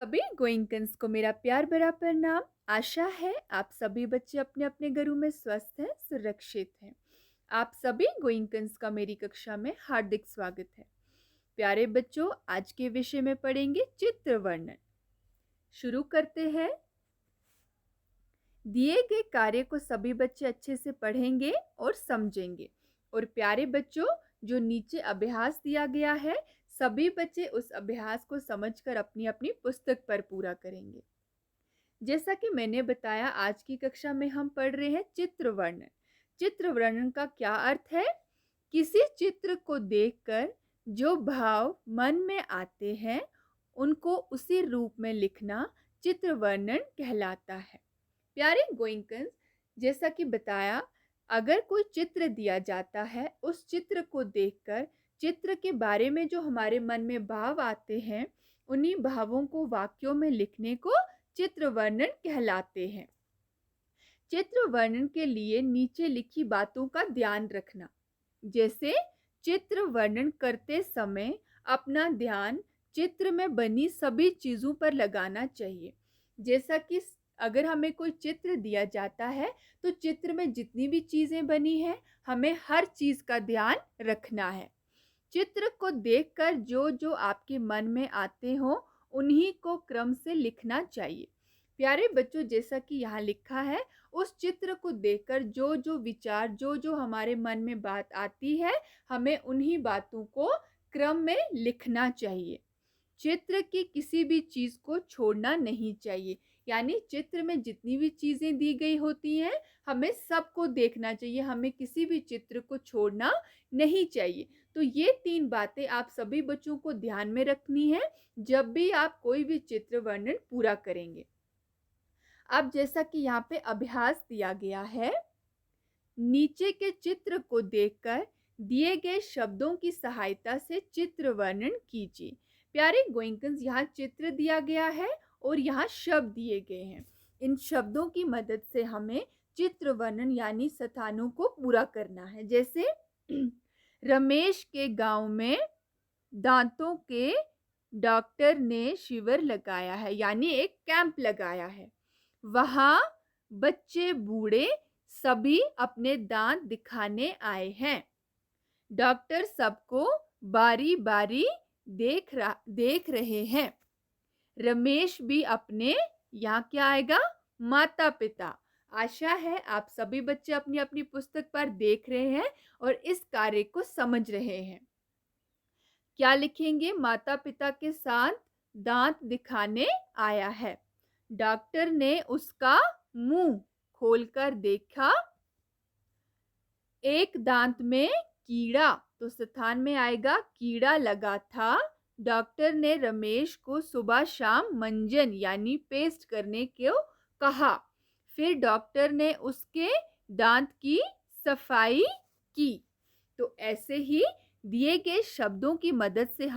सभी गोइंकन्स को मेरा प्यार भरा प्रणाम। आशा है आप सभी बच्चे अपने अपने घरों में स्वस्थ हैं, सुरक्षित हैं। आप सभी गोइंकन्स का मेरी कक्षा में हार्दिक स्वागत है। प्यारे बच्चों, आज के विषय में पढ़ेंगे चित्र वर्णन। शुरू करते हैं। दिए गए कार्य को सभी बच्चे अच्छे से पढ़ेंगे और समझेंगे। और प्यारे बच्चों, जो नीचे अभ्यास दिया गया है, सभी बच्चे उस अभ्यास को समझकर अपनी अपनी पुस्तक पर पूरा करेंगे। जैसा कि मैंने बताया, आज की कक्षा में हम पढ़ रहे हैं चित्र वर्णन। चित्र वर्णन का क्या अर्थ है? किसी चित्र को देखकर जो भाव मन में आते हैं, उनको उसी रूप में लिखना चित्र वर्णन कहलाता है। प्यारे गोइंकन्स, जैसा कि बताया, अगर कोई चित्र दिया जाता है, उस चित्र को देखकर चित्र के बारे में जो हमारे मन में भाव आते हैं, उन्हीं भावों को वाक्यों में लिखने को चित्र वर्णन कहलाते हैं। चित्र वर्णन के लिए नीचे लिखी बातों का ध्यान रखना। जैसे चित्र वर्णन करते समय अपना ध्यान चित्र में बनी सभी चीजों पर लगाना चाहिए। जैसा कि अगर हमें कोई चित्र दिया जाता है, तो चित्र में जितनी भी चीजें बनी हैं, हमें हर चीज का ध्यान रखना है। चित्र को देखकर जो जो आपके मन में आते हो, उन्हीं को क्रम से लिखना चाहिए। प्यारे बच्चों, जैसा कि यहाँ लिखा है, उस चित्र को देखकर जो जो विचार, जो जो हमारे मन में बात आती है, हमें उन्हीं बातों को क्रम में लिखना चाहिए। चित्र की किसी भी चीज को छोड़ना नहीं चाहिए। यानी चित्र में जितनी भी चीजें दी गई होती हैं, हमें सबको देखना चाहिए। हमें किसी भी चित्र को छोड़ना नहीं चाहिए। तो ये 3 बातें आप सभी बच्चों को ध्यान में रखनी है जब भी आप कोई भी चित्र वर्णन पूरा करेंगे। अब जैसा कि यहाँ पे अभ्यास दिया गया है, नीचे के चित्र को देखकर दिए गए शब्दों की सहायता से चित्र वर्णन कीजिए। प्यारे गोइंकन्स, यहाँ चित्र दिया गया है और यहाँ शब्द दिए गए हैं। इन शब्दों की मदद से हमें चित्र वर्णन यानी स्थानों को पूरा करना है। जैसे रमेश के गांव में दांतों के डॉक्टर ने शिविर लगाया है, यानी एक कैंप लगाया है। वहां बच्चे बूढ़े सभी अपने दांत दिखाने आए हैं। डॉक्टर सबको बारी बारी देख रहे हैं। रमेश भी अपने, यहाँ क्या आएगा, माता पिता। आशा है आप सभी बच्चे अपनी अपनी पुस्तक पर देख रहे हैं और इस कार्य को समझ रहे हैं। क्या लिखेंगे? माता पिता के साथ दांत दिखाने आया है। डॉक्टर ने उसका मुंह खोलकर देखा। एक दांत में कीड़ा, तो स्थान में आएगा कीड़ा लगा था। डॉक्टर ने रमेश को सुबह शाम मंजन यानी पेस्ट करने को कहा। फिर डॉक्टर ने उसके दांत की सफाई की। तो ऐसे ही दिए गए शब्दों की मदद से